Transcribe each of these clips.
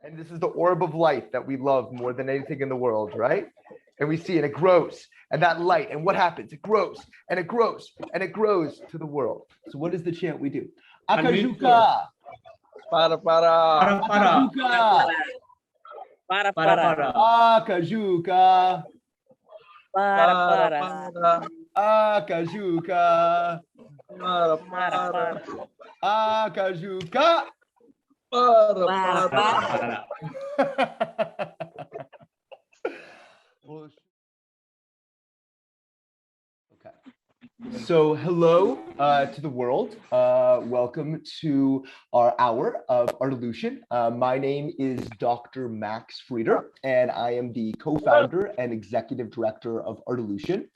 And this is the orb of light that we love more than anything in the world, right? And we see it, it grows, and that light, and what happens? It grows, and it grows, and it grows to the world. So what is the chant we do? Akajuka! Para. Akajuka! Para. Akajuka! Akajuka! Akajuka! Para. Okay. So hello to the world. Welcome to our hour of Artolution. My name is Dr. Max Frieder, and I am the co-founder and executive director of Artolution.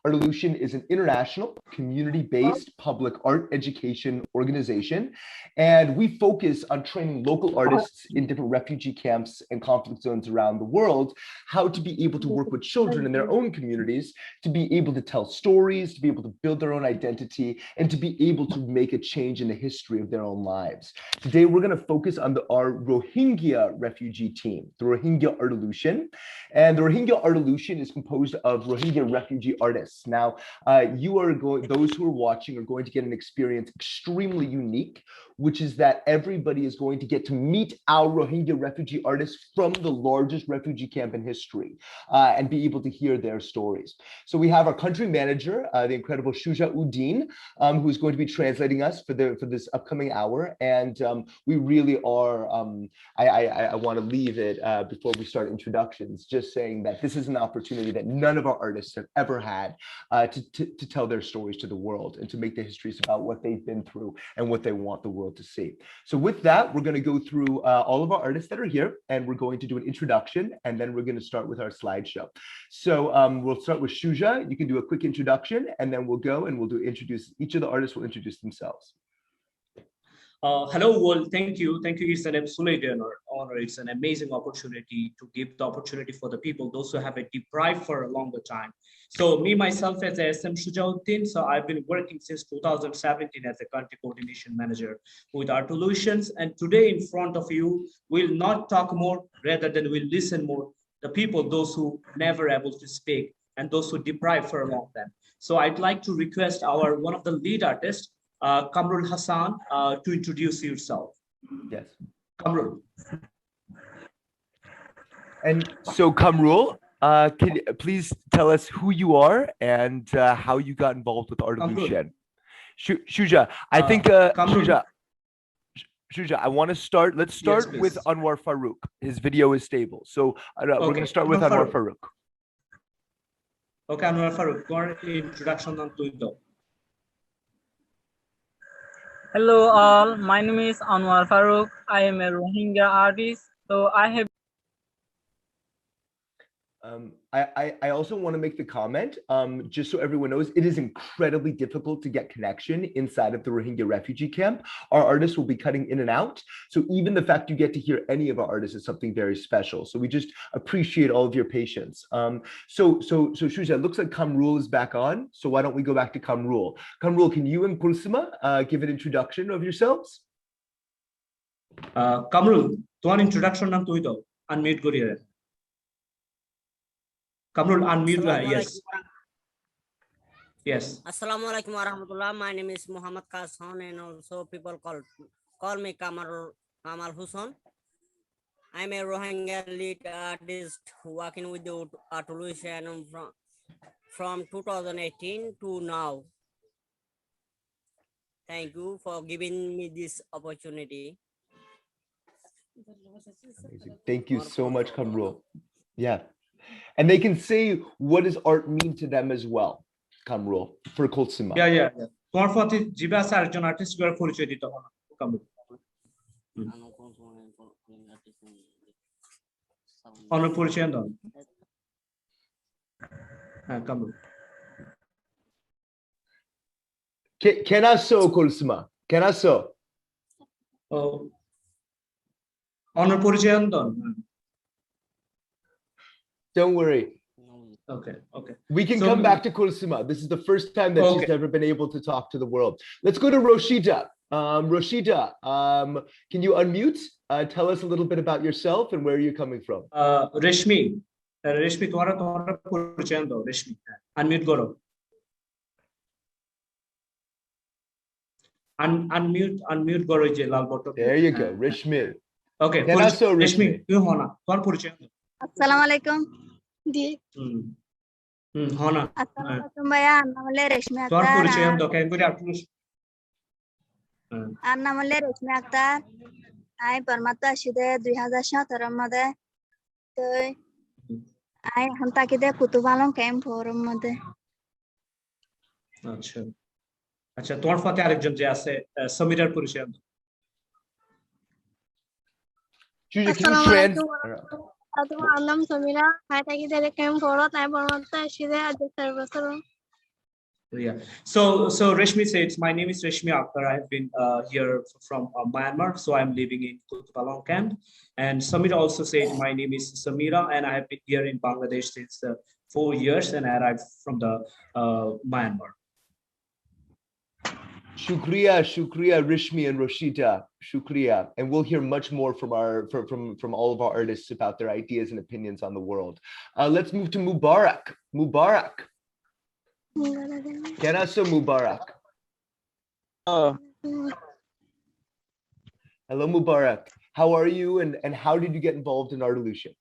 Artolution is an international community-based public art education organization, and we focus on training local artists in different refugee camps and conflict zones around the world how to be able to work with children in their own communities, to be able to tell stories, to be able to build their own identity, and to be able to make a change in the history of their own lives. Today, we're going to focus on our Rohingya refugee team, the Rohingya Artolution. And the Rohingya Artolution is composed of Rohingya refugee artists. Now, those who are watching are going to get an experience extremely unique, which is that everybody is going to get to meet our Rohingya refugee artists from the largest refugee camp in history and be able to hear their stories. So we have our country manager, the incredible Shuja Uddin, who is going to be translating us for this upcoming hour. And we really are, I want to leave it before we start introductions, just saying that this is an opportunity that none of our artists have ever had to tell their stories to the world and to make the histories about what they've been through and what they want the world to see. So with that, we're going to go through all of our artists that are here, and we're going to do an introduction, and then we're going to start with our slideshow. So we'll start with Shuja. You can do a quick introduction, and then we'll go and we'll introduce each of the artists will introduce themselves. Hello world, thank you. It's an absolute honor. It's an amazing opportunity to give the opportunity for the people, those who have been deprived for a longer time. So me, myself as a SM Shuja Uddin, so I've been working since 2017 as a country coordination manager with Artolutions. And today in front of you, we'll not talk more, rather than we'll listen more. The people, those who never able to speak and those who deprived for a long time. So I'd like to request one of the lead artists, Kamrul Hassan, to introduce yourself. Yes. Kamrul. And so Kamrul, can you please tell us who you are and how you got involved with Artolution? Shuja, I think Shuja, I want to start. Let's start with Anwar Farooq. His video is stable. So we're going to start with Anwar Farooq. Okay, Anwar Farooq, your introduction on Twitter. Hello all, my name is Anwar Farooq. I am a Rohingya artist. So I have I also want to make the comment, just so everyone knows, it is incredibly difficult to get connection inside of the Rohingya refugee camp. Our artists will be cutting in and out. So even the fact you get to hear any of our artists is something very special. So we just appreciate all of your patience. So Shuja, it looks like Kamrul is back on. So why don't we go back to Kamrul? Kamrul, can you and Kulsuma give an introduction of yourselves? Kamrul, তোমার introduction নাম তুই দাও, unmute করিয়ে। Kamrul, unmute. Yes. Assalamu alaikum warahmatullah. My name is Muhammad Kazan, and also people call me Kamal Hussain. I'm a Rohingya lead artist working with the Artolution from 2018 to now. Thank you for giving me this opportunity. Amazing. Thank you so much, Kamrul. Yeah. And they can say, what does art mean to them as well, Kamrul, for Kulsuma? Yeah. তোমার প্রতি জিবা sir একজন artist করে পরিচয় দিতে হবে কামরুল। অন্য পরিচয় দাও। হ্যাঁ কামরুল। Kenaso Kulsuma, Kenaso. অন্য পরিচয় দাও। Don't worry. Okay. We can come back to Kulsuma. This is the first time that she's ever been able to talk to the world. Let's go to Roshida. Roshida, can you unmute Tell us a little bit about yourself and where you're coming from. Reshmi, Reshmi, तुम्हारा परिचय दो, Reshmi, unmute करो. Unmute करो जे लाल button. There you go, Reshmi. Okay, Reshmi, क्यों होना? तुम्हारा परिचय दो. अस्सलाम वालेकुम जी होना. अस्सलाम वालेकुम भैया नाम ले रेशमी तुम्हारा अख्तर परिचय दो, क्या इनको Artolution. नाम ले रेशमी अख्तर आई परमात्ता शिदे 2017 मध्ये तर आई हम ताकिदे कुतुपालोंग कैंप फोरम मध्ये अच्छा अच्छा তোমার সাথে আরেকজন যে আছে সমীরার পরিচয় দাও. Shuja, can you अस्सलाम trans? वालेकुम नाम समीरा आई ताकिदे कैंप फोरम आई परमात्ता शिदे अध्यक्ष सर्वसर. Yeah. So Reshmi says, my name is Reshmi Akhtar. I've been here from Myanmar, so I'm living in Kutupolong camp. And Samira also said, my name is Samira, and I have been here in Bangladesh since 4 years, and I arrived from the Myanmar. Shukriya, Rishmi and Roshita. Shukriya, and we'll hear much more from all of our artists about their ideas and opinions on the world. Let's move to Mubarak. Mubarak. Kanaso Mubarak. Hello, Mubarak. How are you, and how did you get involved in Artolution?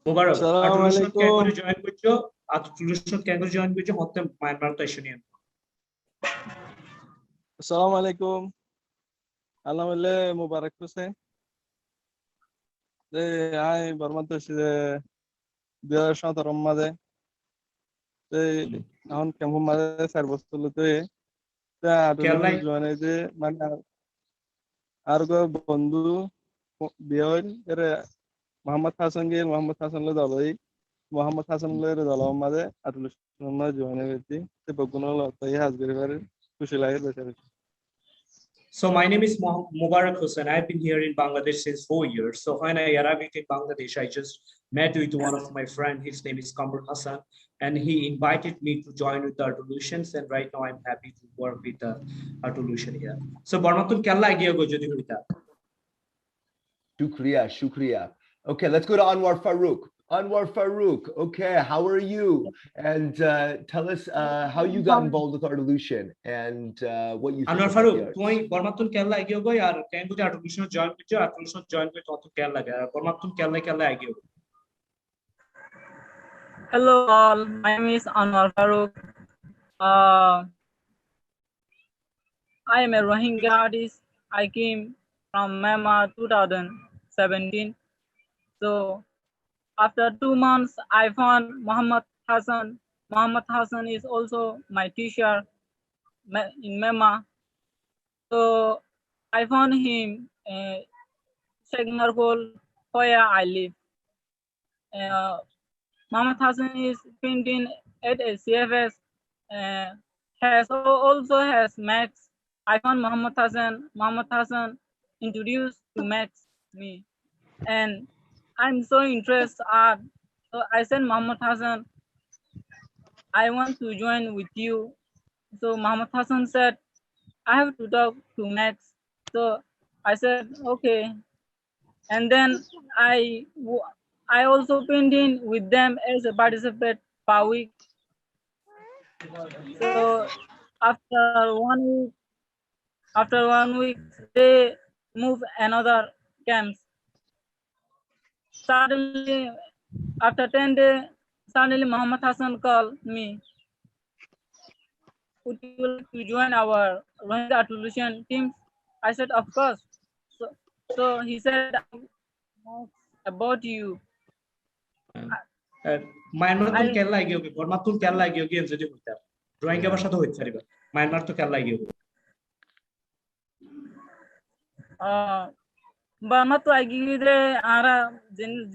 Mubarak, Artolution can go join with you. Artolution can go join with you. Hot them Myanmar Tashinian. Assalamu alaikum. Alhamdulillah, Mubarak Hussein. I Barmanto the Shanta Ramade. On Kamumade Service to the Joanade Argo Bondu Biol Muhammad Hassan Gale, Muhammad Hassan Ladali, Muhammad Hassan Lady Dalamade, Artolution Joanaviti, the Bogunal has very very. So my name is Mubarak Hussain. I've been here in Bangladesh since 4 years. So when I arrived in Bangladesh, I just met with one of my friends. His name is Kamrul Hassan, and he invited me to join with the Artolutions. And right now I'm happy to work with the Artolution here. So Barmatun Kalla Agiya go jodi hoita. Shukriya. Okay, let's go to Anwar Farouk. Anwar Farouk, okay, how are you? And tell us how you got involved with Artolution and what you think. Anwar Farouk, tu Barmatun Kalla Agiya go yaar kain go Artolution join with you, Artolution join with Otu Kalla ga. Barmatun Kalla Agiya go. Hello all, my name is Anwar Farouk. I am a Rohingya artist. I came from Myanmar 2017. So after 2 months, I found Muhammad Hassan. Muhammad Hassan is also my teacher in Myanmar. So I found him in Shegnarpol, where I live. Muhammad Hassan is painting at a CFS, also has Max. I found Muhammad Hassan. Muhammad Hassan introduced to Max me, and I'm so interested. So I said, Muhammad Hassan, I want to join with you. So Muhammad Hassan said, I have to talk to Max. So I said, okay. And then I also painting with them as a participant per week. So after 1 week, they move another camps. Suddenly, after 10 days, suddenly Muhammad Hassan called me. Would you like to join our Rohingya Artolution team? I said, of course. So he said, about you. Myanmar to Kerala agiyoge, Burma to Kerala agiyoge and Zodi Mutar. Rohingya basha to hoite pariba. Myanmar to Kerala agiyoge. Burma to agiyide ara jin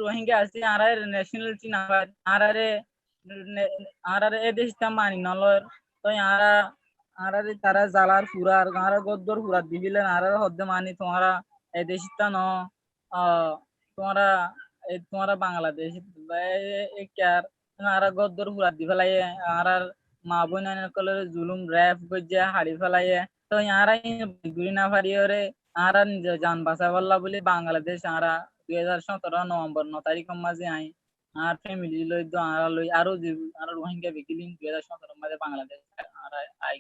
Rohingya ase ara national team ara re edesh tamani nalor to ara re tara jalar furar ara goddor furar dibilen ara hodde mani tomara edesh no tomara Bangladesh ekar ara goddor furar dibalaye ara ma boina color zulum rap gojja hari falaye to yara gurina variore आरा निज जान बासा वाला बोले बांग्लादेश आरा 2017 नवंबर 9 तारीख माजे I R family लो दो आरा लो आरो आरा Rohingya विकिलिंग 2017 माजे बांग्लादेश आरा आई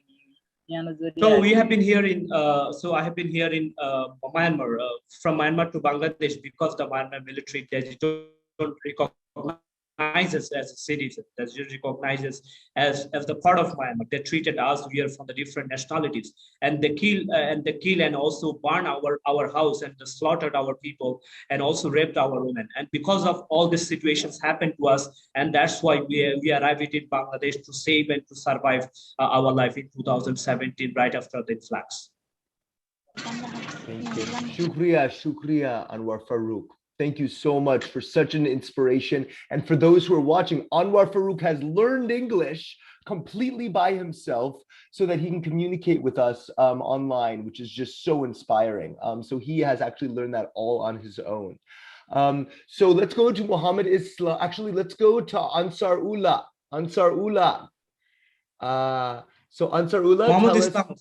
So we have been here in, so I have been here in Myanmar, from Myanmar to Bangladesh because the Myanmar military don't recognize us as a citizen, does not recognize us as the part of Myanmar. They treated us, we are from the different nationalities, and they kill and also burn our house and they slaughtered our people and also raped our women. And because of all these situations happened to us, and that's why we arrived in Bangladesh to save and to survive our life in 2017, right after the influx. Thank you. Shukriya, Anwar Farouk. Thank you so much for such an inspiration. And for those who are watching, Anwar Farouk has learned English completely by himself so that he can communicate with us online, which is just so inspiring. So he has actually learned that all on his own. So let's go to Muhammad Islam. Actually, let's go to Ansar Ullah. Ansar Ullah. So Ansar Ullah, Muhammad Islam.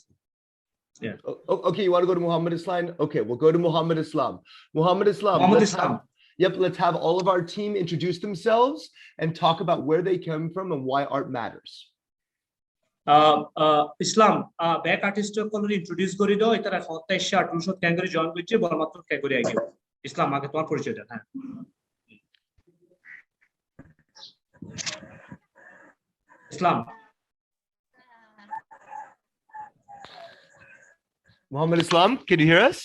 Yeah. Okay, you want to go to Muhammad Islam? Okay, we'll go to Muhammad Islam. Muhammad Islam. Let's have all of our team introduce themselves and talk about where they came from and why art matters. Islam, back artist ko introduce kori do itara hotte sha Artolution kangari join korche bormatur kangari agio. Islam age tomar porichoy da. Islam. Muhammad Islam, can you hear us?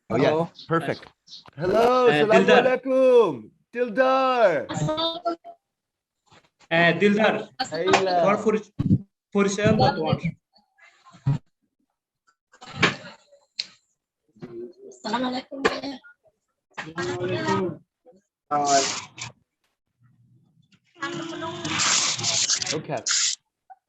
Oh, Hello. yeah, perfect. Hello, Assalamu alaikum. Dildar. Dildar. For sale, but what? Assalamu alaikum. Okay.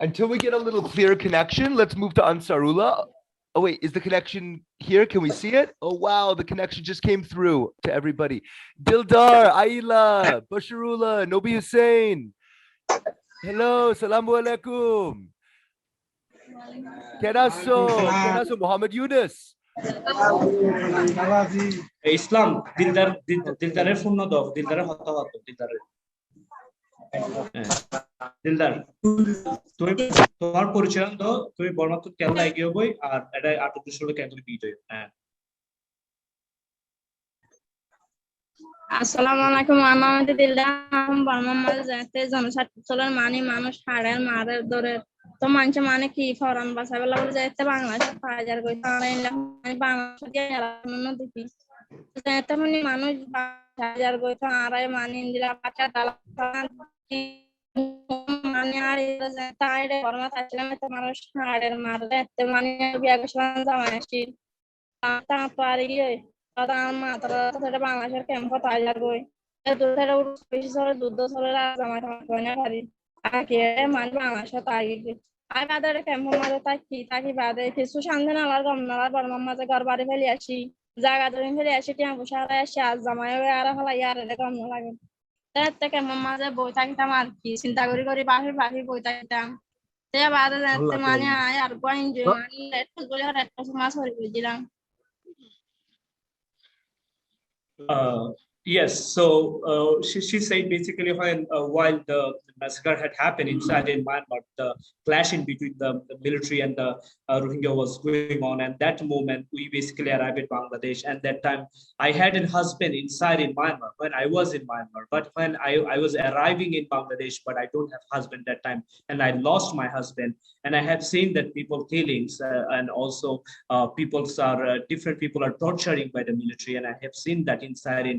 Until we get a little clearer connection, let's move to Ansarullah. Oh, wait, is the connection here? Can we see it? Oh, wow, the connection just came through to everybody. Dildar, Aila, Basharullah, Nobi Hussein. Hello, Salamu alaikum. Kenaso, Muhammad Yunus. Islam, Dildar phone na do, Dildar hota Dildar. Dildar, তুমি তোমার পরিচয় দাও, তুমি বর্ণাত্মক কেমন এগিয়ে বই আর এটা Artolution কেমন বিট হয়। হ্যাঁ, আসসালামু আলাইকুম। আমার দিলদার বর্মামাল যাতে জনস্বার্থের মানে মানুষ হাড়ের মারের দরে তো মানুষ মানে কি ফরান ভাষা বলা বলে যাইতে বাংলাদেশ হাজার কই মানে বাংলাদেশ দেখি যাতে মানে মানুষ হাজার কই তো আড়াই মানে ইন্দিরা পাচা দালা মানে আর তাইরে বর্মা থাকলাম তো মানুষ হাড়ের মারলে তো মানে বিয়া করলাম জামাইছি তা পারি মাত্র বাংলাদেশের ক্যাম্প হাজার কই বেশি চলে দুধ চলে জামাই থাকা না পারি আগে মানে বাংলাদেশে তাই আর বাজারে ক্যাম্প মাঝে তাকি বাদে কিছু শান্তি নালার গম নালার বর্মার মাঝে ঘর বাড়ি ফেলে আসি জায়গা ধরে ফেলে আসি টিয়া পোষারে আসি আজ জামাই আর ফেলা ইয়ার গম লাগে তাতে ক্যাম্প মাঝে বই থাকিতাম আর কি চিন্তা করি পাখি বই থাকিতাম তে বাদে যাতে মানে আয় আর গো এনজয় মানে একটু করে একটা মাছ Hari বুঝিলাম। Yes, so she said basically when while the massacre had happened inside in Myanmar, the clashing between the military and the Rohingya was going on, and that moment we basically arrived in Bangladesh. And that time I had a husband inside in Myanmar when I was in Myanmar, but when I was arriving in Bangladesh, but I don't have husband that time, and I lost my husband. And I have seen that people killings and also different people are torturing by the military, and I have seen that inside in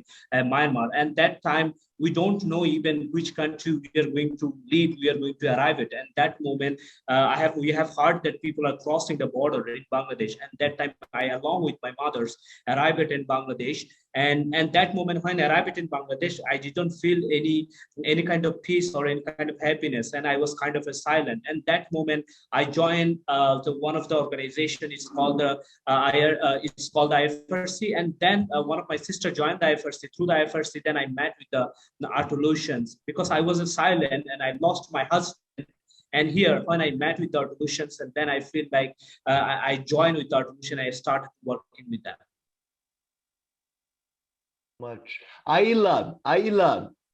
Myanmar. And that time we don't know even which country we are going to leave, we are going to arrive at. And that moment we have heard that people are crossing the border in Bangladesh, and that time I along with my mothers arrived in Bangladesh. And that moment when I arrived in Bangladesh, I didn't feel any kind of peace or any kind of happiness, and I was kind of a silent. And that moment I joined one of the organization. It's called the IFRC, and then one of my sister joined the IFRC. Through the IFRC, then I met with the Artolutions because I was a silent and I lost my husband. And here, when I met with the Artolutions, and then I feel like I joined with the Artolution, I started working with them. Much. Ayla,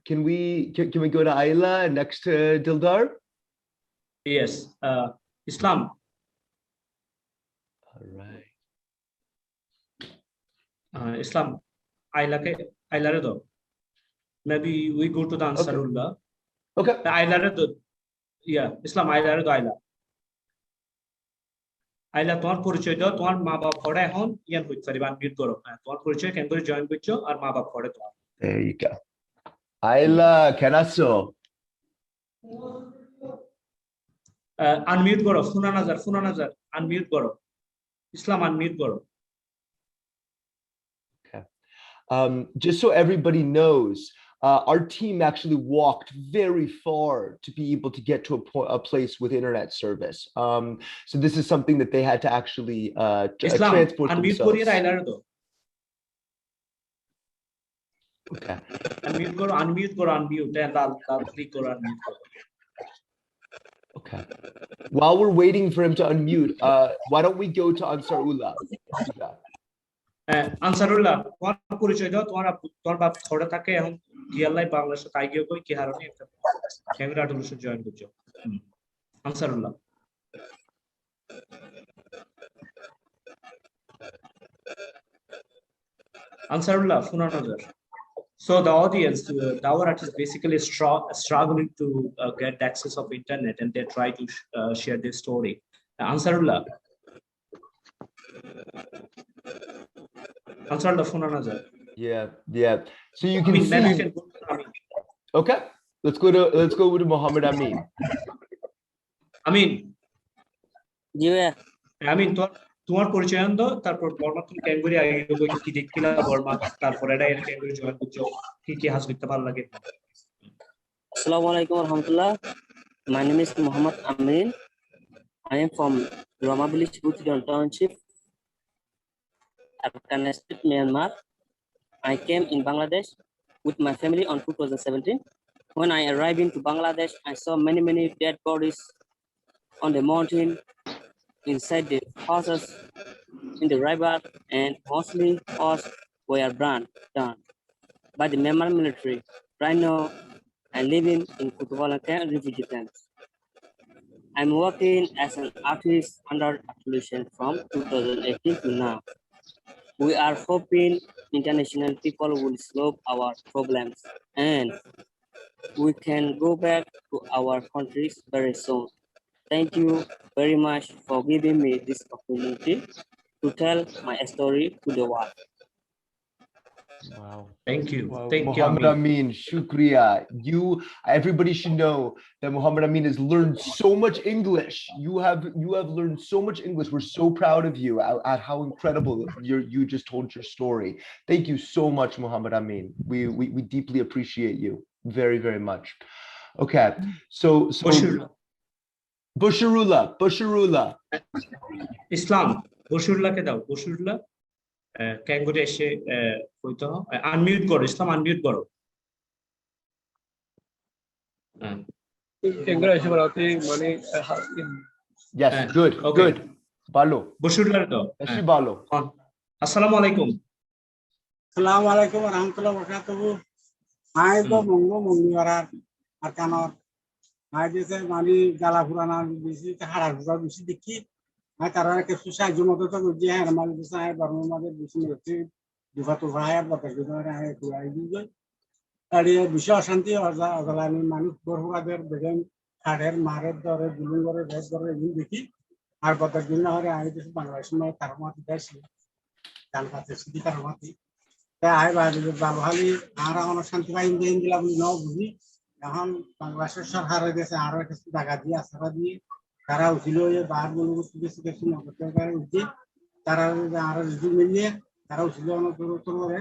can we go to Ayla next to Dildar? Yes, Islam. All right. Islam, Ayla Redo. Maybe we go to the Ansarullah. Okay. Ayla Redo. Yeah, Islam Ayla Redo Ayla. Ayla, তোমার পরিচয় দাও, তোমার মা বাপ পড়ে এখন ইয়ান হইতে পারি আনমিউট করো। তোমার পরিচয় কেন করে জয়েন করছো আর মা বাপ পড়ে তোমার। There you go. Ayla, kenaso? Unmute করো, ফোনা নাজার, unmute করো। Islam unmute করো। Okay. Just so everybody knows, our team actually walked very far to be able to get to a place with internet service. So this is something that they had to actually transport themselves. Okay. Okay. While we're waiting for him to unmute, why don't we go to Ansarullah? Ansarullah, তোমার পরিচয় দাও, তোমার বাপ থড়ে থাকে এখন গিয়ালাই বাংলাদেশে তাই গিয়ে কই কি হারণে একটা ক্যামেরা Artolution জয়েন করছো। Ansarullah. Ansarullah, ফোনা নজর। So the audience, our artists basically struggling to get access of internet, and they try to share their story. Ansarullah. Ansarullah, phone another. Yeah. So you can see. Okay, let's go to Muhammad Amin. Amin. Yeah. Amin, তোমার পরিচয় আনতো, তারপর বর্মা তুমি ক্যাঙ্গুরি আগে কি দেখিলা বর্মা, তারপর এটা এর ক্যাঙ্গুরি জয়েন করছো, কি হাস করতে ভালো লাগে। Assalamu alaikum warahmatullah. My name is Muhammad Amin. I am from Bangladeshi township, Afghanistan, Myanmar. I came in Bangladesh with my family on 2017. When I arrived into Bangladesh, I saw many dead bodies on the mountain, inside the houses, in the river, and mostly us were burned down by the Myanmar military. Right now, I'm living in Kutupolong refugee camps. I'm working as an artist under Artolution from 2018 to now. We are hoping international people will solve our problems and we can go back to our countries very soon. Thank you very much for giving me this opportunity to tell my story to the world. Wow. Thank you. Wow. Thank Muhammad you, Amin, shukriya. Everybody should know that Muhammad Amin has learned so much English. You have learned so much English. We're so proud of you at how incredible you just told your story. Thank you so much, Muhammad Amin. We deeply appreciate you very, very much. Okay, so Bushirullah. Islam, Bushirullah ke dao, Bushirullah. ক্যাঙ্গুরি এসে কইতো unmute করো, ইসলাম unmute করো। ক্যাঙ্গুরি এসে বলতে মানে Yes, good. Balo. বসুরলার তো Eshi balo. আসসালামু আলাইকুম। আসসালামু আলাইকুম ওয়া রাহমাতুল্লাহি ওয়া বারাকাতুহু। আই তো মঙ্গো আর কানর আই দিছে মানে গালা পুরানা বেশি হাড়া গুজা বেশি দেখি আই তারা কিছু সাহায্য মতো তো বুঝি হ্যাঁ মানে দিছে আই বর্মা মাঝে বেশি হচ্ছে দুফাতো ভাই বটা দিনে আই কুয়াই দিই আরে বিশাল শান্তি অজালানি মানুষ বড়বাদের বেগেন খাড়ের মারের দরে গুলুং করে ভেজ করে এগুলো দেখি আর বটা দিনে হরে আই দিছে বাংলাদেশের মধ্যে তারমাতি দেশি গান পাতে সিদ্ধি তারমাতি তাই বালুখালি আর আমার শান্তি পাই দিলা বলি নাও বুঝি এখন বাংলাদেশের সরকার দেশে আরো কিছু জায়গা দিয়ে আশ্রা দিয়ে তারা উঠিল বার বলবো কিছু নগদ উঠি তারা আরো যদি মিলিয়ে তারা উঠিল করে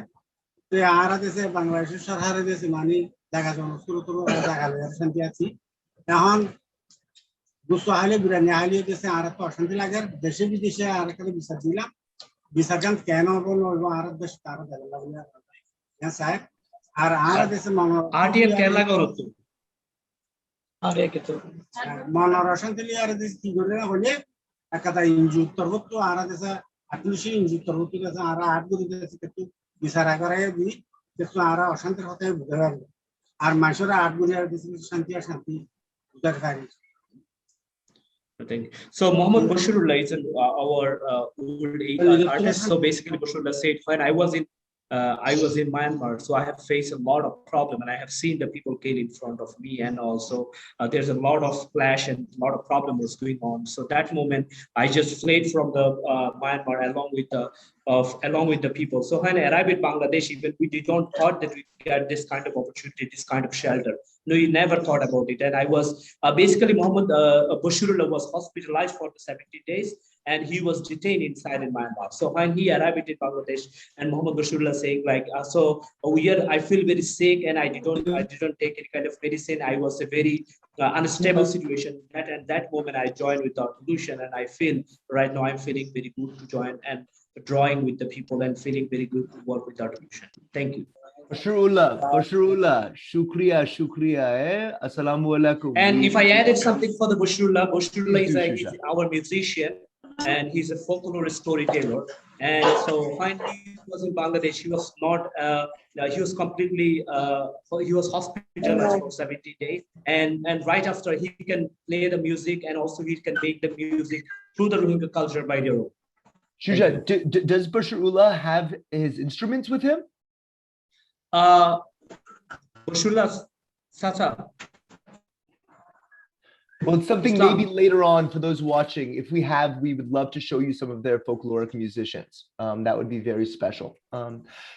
তো আর দেশে বাংলাদেশের সরকারের দেশে মানে জায়গা জন্য জায়গা শান্তি আছি এখন দুশো হাইলে বিরিয়ানি হাইলে দেশে আর তো অশান্তি লাগে দেশে বিদেশে আর একটা বিচার দিলাম বিচারকান কেন বলবো আর দেশ তারা জায়গা বলে সাহেব আর আর দেশে আরটিএন কেন লাগা হতো মনৰ অশান্তি আর দিস কি করে হলে একটা ইনজুর তরবত আর দেশে আটলিশি ইনজুর তরবত আছে আর আট গুলি দেশে কিন্তু বিচারা করে দি কিন্তু আর অশান্তির কথা বুঝে পারবে আর মানুষের আট গুলি আর দিস শান্তি আর শান্তি বুঝার পারি Thank you. So Muhammad Bashirullah is our old age artist. So basically, Bashirullah said, when I was in Myanmar, so I have faced a lot of problem, and I have seen the people kill in front of me, and also there's a lot of clash and a lot of problem was going on. So that moment, I just fled from the Myanmar along with the people. So when I arrived in Bangladesh, even we did not thought that we get this kind of opportunity, this kind of shelter. No, we never thought about it. And I was basically Muhammad Bashirullah was hospitalized for 70 days, and he was detained inside in Myanmar. So when he arrived in Bangladesh, and Muhammad Bashirullah saying like, here I feel very sick, and I didn't take any kind of medicine. I was a very unstable situation. That moment I joined with Artolution, and I feel right now I'm feeling very good to join and drawing with the people and feeling very good to work with Artolution. Thank you. Bashirullah, shukriya, assalamu alaikum. And if I added something for the Bashirullah is our musician, and he's a folklore storyteller. And so finally he was in Bangladesh. He was not, he was completely, he was hospitalized for 70 days. And right after, he can play the music, and also he can make the music through the Rohingya culture by their own. Shuja, does Bashirullah have his instruments with him? Bashirullah, Sasa. Well, it's something maybe later on for those watching. If we have, we would love to show you some of their folkloric musicians. That would be very special.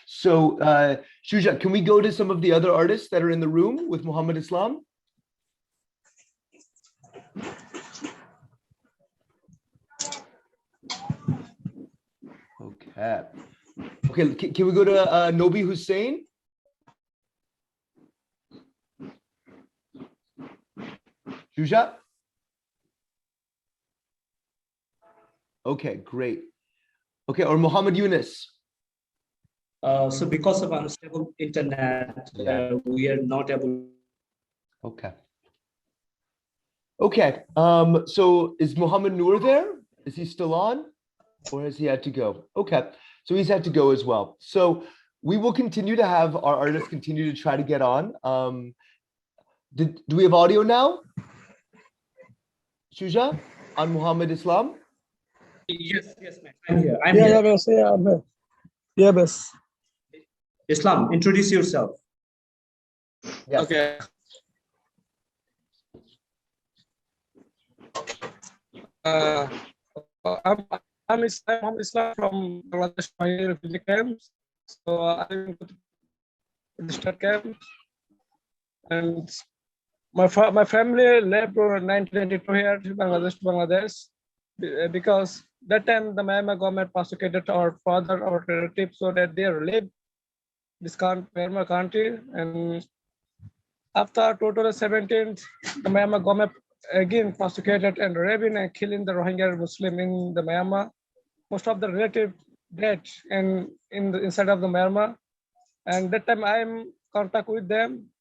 Shuja, can we go to some of the other artists that are in the room with Muhammad Islam? Okay, can we go to Nobi Hussein? Shuja? Okay, great. Okay, or Muhammad Yunus? So because of unstable internet, we are not able. Okay. Okay, so is Muhammad Noor there? Is he still on? Or has he had to go? Okay, so he's had to go as well. So we will continue to have our artists continue to try to get on. Do we have audio now? Shuja, on Muhammad Islam? Yes, ma'am. I'm here. Yes. Islam, introduce yourself. Yes. Okay. I'm Islam from Bangladesh refugee camps. So I'm in registered camp, and my family left in 1992 here to Bangladesh because that time the Myanmar government persecuted our father, our relatives, so that they leave this Myanmar country. And after 2017, the Myanmar government again persecuted and raping and killing the Rohingya Muslim in the Myanmar. Most of the relatives dead and inside of the Myanmar. And that time I'm in contact with them.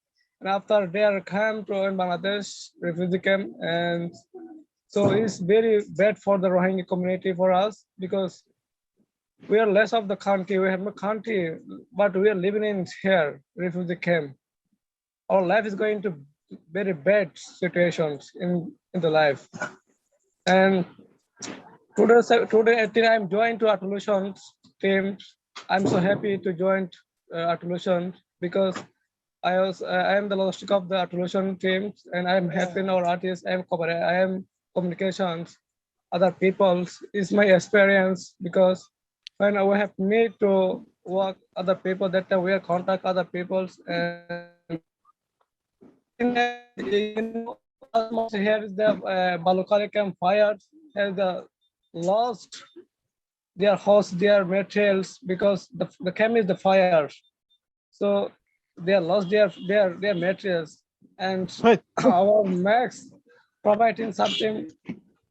And after they are come to Bangladesh refugee camp, and so it's very bad for the Rohingya community for us because we are less of the country. We have no country, but we are living in here refugee camp. Our life is going to very bad situations in the life. And today 18, I'm joined to Artolution team. I'm so happy to join Artolution because I am the logistic of the Artolution team, and I'm helping our artists. I am communications, other people's is my experience because when we have need to work other people, that time we are contact other people's, and here is the Balukhali camp fire has lost their house, their materials because the camp is the fire, so they lost their materials, and our Max providing something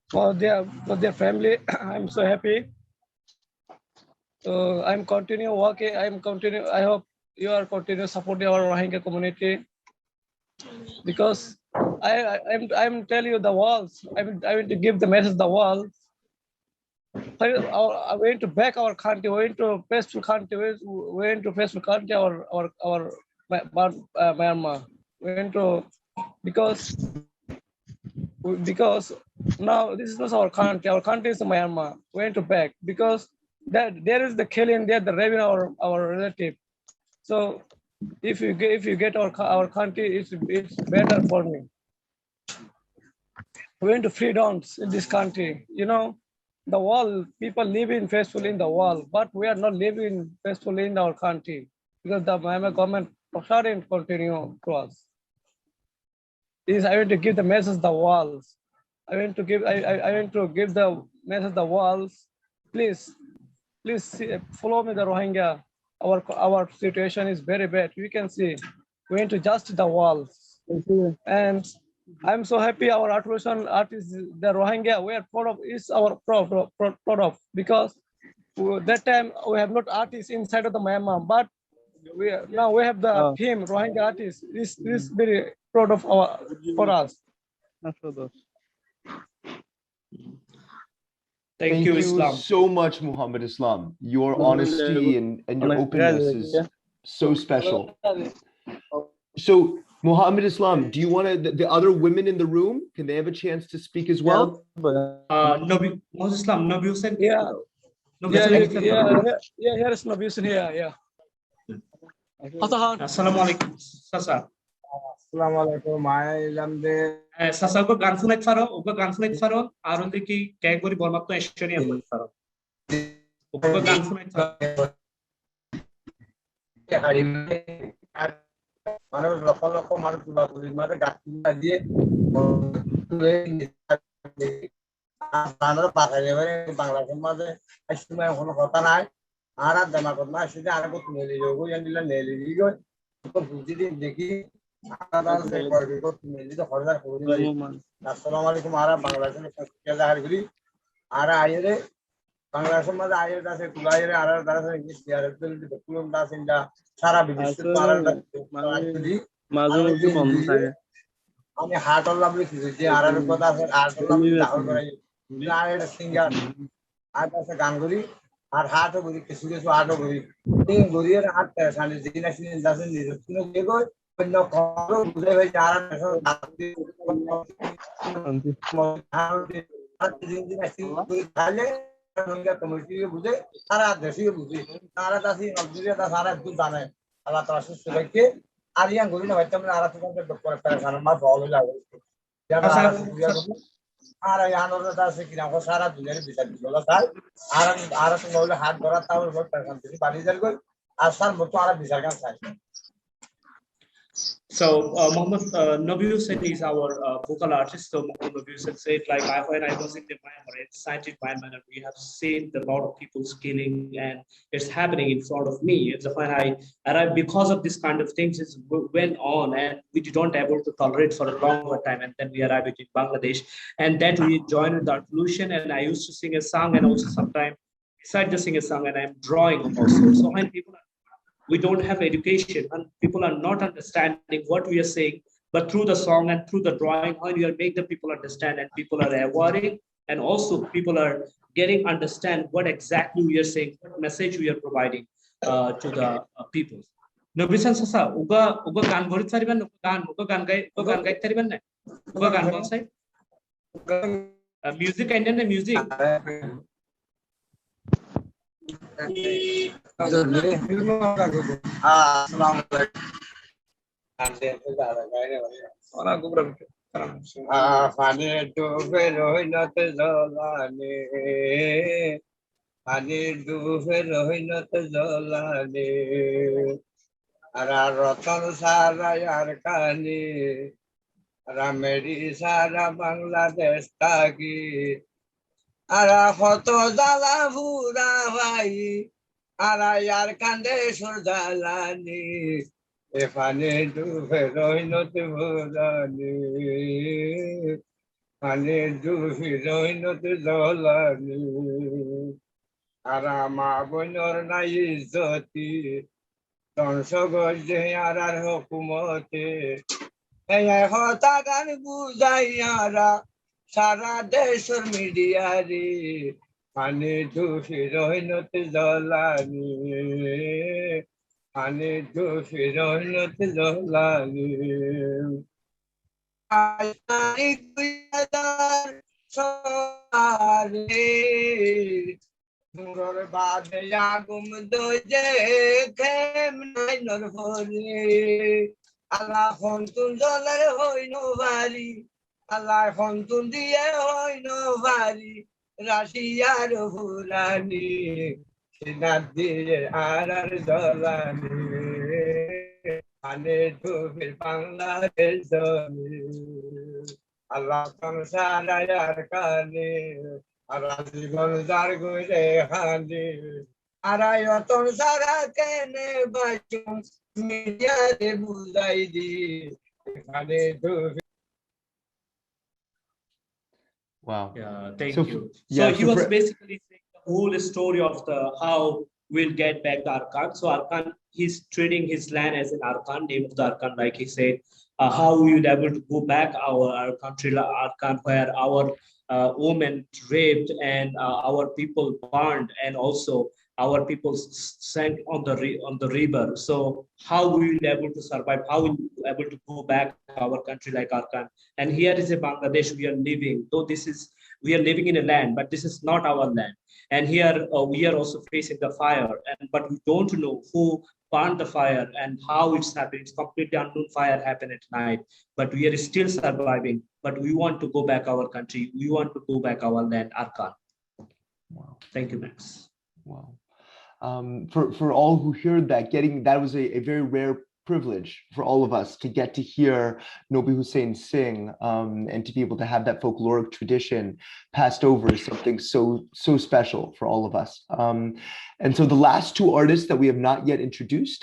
for their family. I'm so happy. So I'm continue working. I hope you are continue supporting our Rohingya community because I'm telling you the walls. I will to give the message the walls. I went to back our country. We went to peaceful country. We went to peaceful country. Our Myanmar. We went to because now this is not our country. Our country is Myanmar. We went to back because that there is the killing there, the raping our relative. So if you get our country, it's better for me. We went to freedoms in this country. You know, the wall, people living peacefully in the wall, but we are not living peacefully in our country because the Myanmar government shouldn't continue to us. I want to give the message the walls. I want to give the message the walls. Please follow me the Rohingya. Our situation is very bad. You can see we want to just the walls. And I'm so happy our Artolution artists, the Rohingya, we are proud of, is our proud of because that time we have not artists inside of the Myanmar, but now we have the team Rohingya artists. Is very proud of for us. Thank you, Islam. so much, Muhammad Islam. Your honesty and your openness is so special. So, Muhammad Islam, do you want to, the other women in the room, can they have a chance to speak as well? Nabi, Muhammad Islam, Nabi Hussain. Yeah, here is Nabi Hussain here, yeah. Assalamu alaikum, Sasa. Assalamu alaikum, Sasa ko gan sunait faro, aron de ki kay gori bormat to estoni am faro. Ugo gan sunait faro. মানুষ লক্ষ লক্ষ মানুষ মানে গাছ দিয়ে বাংলাদেশের মাঝে কোনো কথা নাই আর দেমা কথা নাই সেটা আর কত নেলি যোগ দিলে নেলি গই বুঝি দেখি আসসালামু আলাইকুম আর বাংলাদেশের আর আইরে বাংলাদেশের মাঝে আইরে আছে তুলাইরে আর দাঁড়া ইংলিশ ইয়ার কুলম দাস ইন্দা সারা বিদেশে আমি হার্ট অল্লাহ লিখেছি যে আর কথা আছে হার্ট অল্লাহ সিঙ্গার আর আছে গান করি আর হাটও করি কিছু কিছু আর্টও করি তিন গড়িয়ে হাট সানি দিন আসেন দাসেন নিজে দিয়ে গই অন্য খবর বুঝে ভাই যারা তাহলে কমিটি বুঝে সারা দেশে বুঝি তারা দাসি নজরিয়া দা সারা একটু জানে আল্লাহ তাআলা সুস্থ রেখে আর ইয়াং গরি না হয়তো আমরা আর তোমাদের ডক্টর পেরেশান মা ভালো লাগে আর ইয়ানোর দাসে কি না সারা দুনিয়ার বিচার দিল তাই আর তো নলে হাত ধরা তাও পেরেশান দিছি বাড়ি যাল গই আর স্যার মতো আর বিচার কাজ চাই So Muhammad Nabi Hussain is our vocal artist. So Muhammad Nabi Hussain said, like when I was in the Myanmar, inside Myanmar, we have seen a lot of people's killing, and it's happening in front of me. And so when I arrived, because of this kind of things, it went on, and we didn't able to tolerate for a longer time. And then we arrived in Bangladesh, and then we joined the Artolution, and I used to sing a song, and also sometimes beside just sing a song, and I'm drawing also. So when people we don't have education and people are not understanding what we are saying, but through the song and through the drawing, how you make the people understand, and people are aware, and also people are getting understand what exactly we are saying, what message we are providing to the people. Nobisan Sasa, uga gan gorit pariban, uga gan gai pariban na, uga gan bonsai. Music and then the music. পানি ডুবে রহিনত জলানে পানি ডুবে রহিনত জলানে আর রতন সারা আর কানি রামেরি সারা বাংলাদেশ থাকি আরা কত জ্বালা বুড়া ভাই আরা ইয়ার কান্দে সরজালানি এখানে ডুবে রইনত ভুলানি পানি ডুবে রইনত জলানি আরা মা বোনর নাই ইজ্জতি ধ্বংস গজে আর হুকুমতে হতা গান বুঝাইয়ারা সারা দেশের মিডিয়া রে পানি দোষী রহিনত জলানি পানি দোষী রহিনত জলানি বাদে আগুম দোজে খেম নাই নর ভরে আল্লাহ হন্তুন জলের হইন ভারি আল্লাহ হন্তুন দিয়ে হইন ভারি রাশিয়ার হুরানি সিনার দিয়ে আর জলানি আনে ডুবির বাংলাদেশ জমি আল্লাহ সংসার কানে আর জীবন যার গুরে হানি আর অতন সারা কেনে বাঁচুম মিডিয়ারে বুঝাই দি এখানে ডুবি Wow. Yeah, thank So you. yeah, So he was basically saying the whole story of the how we'll get back to Arkan. So Arkan, he's treating his land as an Arkan, name of the Arkan, like he said, how we will be able to go back our country, Arkan, where our women raped and our people burned, and also our people sank on the river. So how we will be able to survive? How we will be able to go back to our country like Arkan? And here is a Bangladesh we are living. Though we are living in a land, but this is not our land. And here we are also facing the fire, but we don't know who burned the fire and how it's happening. It's completely unknown. Fire happened at night, but we are still surviving. But we want to go back our country. We want to go back our land, Arkan. Wow. Thank you, Max. Wow. For all who heard that, that was a very rare privilege for all of us to get to hear Nobi Hussein sing, and to be able to have that folkloric tradition passed over is something so special for all of us. And so the last two artists that we have not yet introduced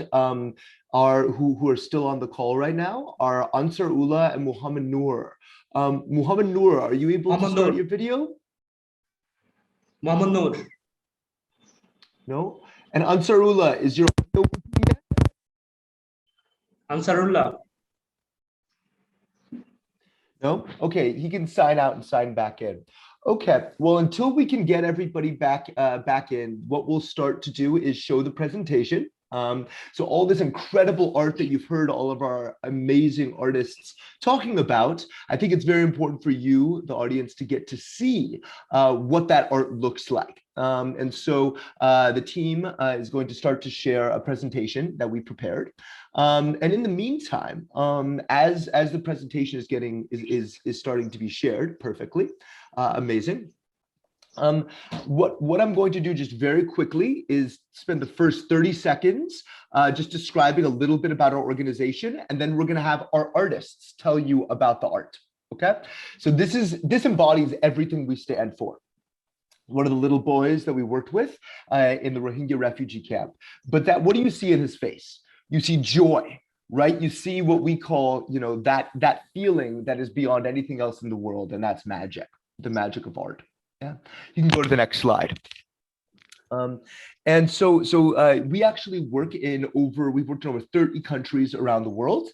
are who are still on the call right now are Ansar Ullah and Muhammad Noor. Muhammad Noor, are you able to start your video? Muhammad Noor. No? And Ansarullah, is your audio working yet? Ansarullah. No? Okay, he can sign out and sign back in. Okay, well, until we can get everybody back in, what we'll start to do is show the presentation. So all this incredible art that you've heard all of our amazing artists talking about, I think it's very important for you, the audience, to get to see what that art looks like. And so the team is going to start to share a presentation that we prepared. And in the meantime, as the presentation is starting to be shared perfectly, amazing. What I'm going to do just very quickly is spend the first 30 seconds just describing a little bit about our organization, and then we're going to have our artists tell you about the art. Okay, so this embodies everything we stand for. One of the little boys that we worked with in the Rohingya refugee camp. But what do you see in his face? You see joy, right? You see what we call, that feeling that is beyond anything else in the world, and that's magic, the magic of art. Yeah, you can go to the next slide. And so we actually work we've worked in over 30 countries around the world.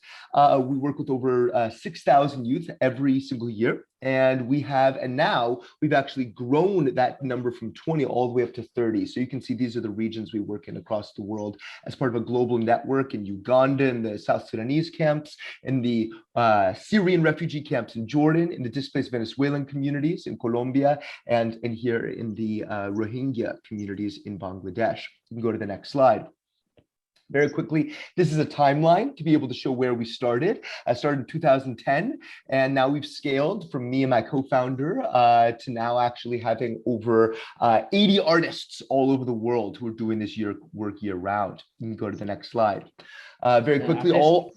We work with over 6,000 youth every single year. And now we've actually grown that number from 20 all the way up to 30. So you can see these are the regions we work in across the world as part of a global network in Uganda, in the South Sudanese camps, in the Syrian refugee camps in Jordan, in the displaced Venezuelan communities in Colombia, and here in the Rohingya communities in Bangladesh. You can go to the next slide. Very quickly, this is a timeline to be able to show where we started. I started in 2010, and now we've scaled from me and my co-founder to now actually having over 80 artists all over the world who are doing this work year round. You can go to the next slide. Very quickly, all